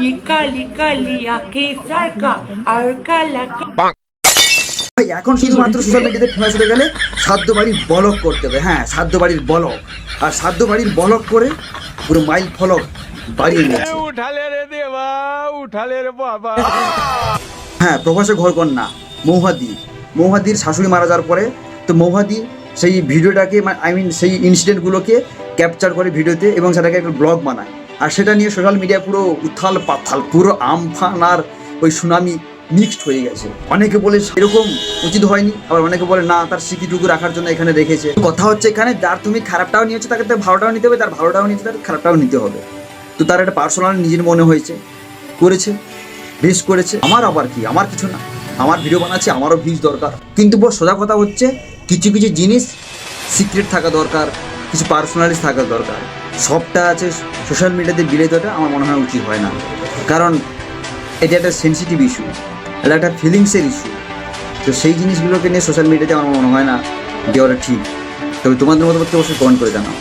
काली काली काली आंखें सरका और काला ভাই এখন শুধুমাত্র সোশ্যাল মিডিয়াতে ফেমাস হতে গেলে সাধ্য বাড়ির ব্লগ করতে হবে। হ্যাঁ, সাধ্য বাড়ির ব্লগ, আর সাধ্য বাড়ির ব্লগ করে পুরো মাইল ফলক বাড়িয়ে নিয়েছে। উঠালে রে দেবা, উঠালে রে বাবা। হ্যাঁ, প্রবাসে ঘর কন্যা মৌহাদির শাশুড়ি মারা যাওয়ার পরে তো মৌহাদি সেই ভিডিওটাকে সেই ইনসিডেন্টগুলোকে ক্যাপচার করে ভিডিওতে এবং সেটাকে একটা ব্লগ বানায়, আর সেটা নিয়ে সোশ্যাল মিডিয়া পুরো উথাল পাথাল, পুরো আমফান আর ওই সুনামি মিক্সড হয়ে গেছে। অনেকে বলে এরকম উচিত হয়নি, আবার অনেকে বলে না, তার স্মৃতিটুকু রাখার জন্য এখানে রেখেছে। কথা হচ্ছে এখানে যার তুমি খারাপটাও নিয়েছো তাকে ভালোটাও নিতে হবে, তার ভালোটাও নিতে তার খারাপটাও নিতে হবে। তো তার একটা পার্সোনাল নিজের মনে হয়েছে, করেছে, বেশ করেছে। আমার আবার কি, আমার কিছু না, আমার ভিডিও বানাচ্ছি, আমারও ভিউজ দরকার। কিন্তু সোজা কথা হচ্ছে কিছু কিছু জিনিস সিক্রেট থাকা দরকার, কিছু পার্সোনালিটি থাকা দরকার। সবটা আছে সোশ্যাল মিডিয়াতে বিলে দেওয়াটা আমার মনে হয় উচিত হয় না, কারণ এটা একটা সেন্সিটিভ ইস্যু, এটা একটা ফিলিংসের ইস্যু। তো সেই জিনিসগুলোকে নিয়ে সোশ্যাল মিডিয়াতে আমার মনে হয় না দেওয়াটা ঠিক। তবে তোমাদের মতামতকে অবশ্যই কমেন্ট করে জানাও।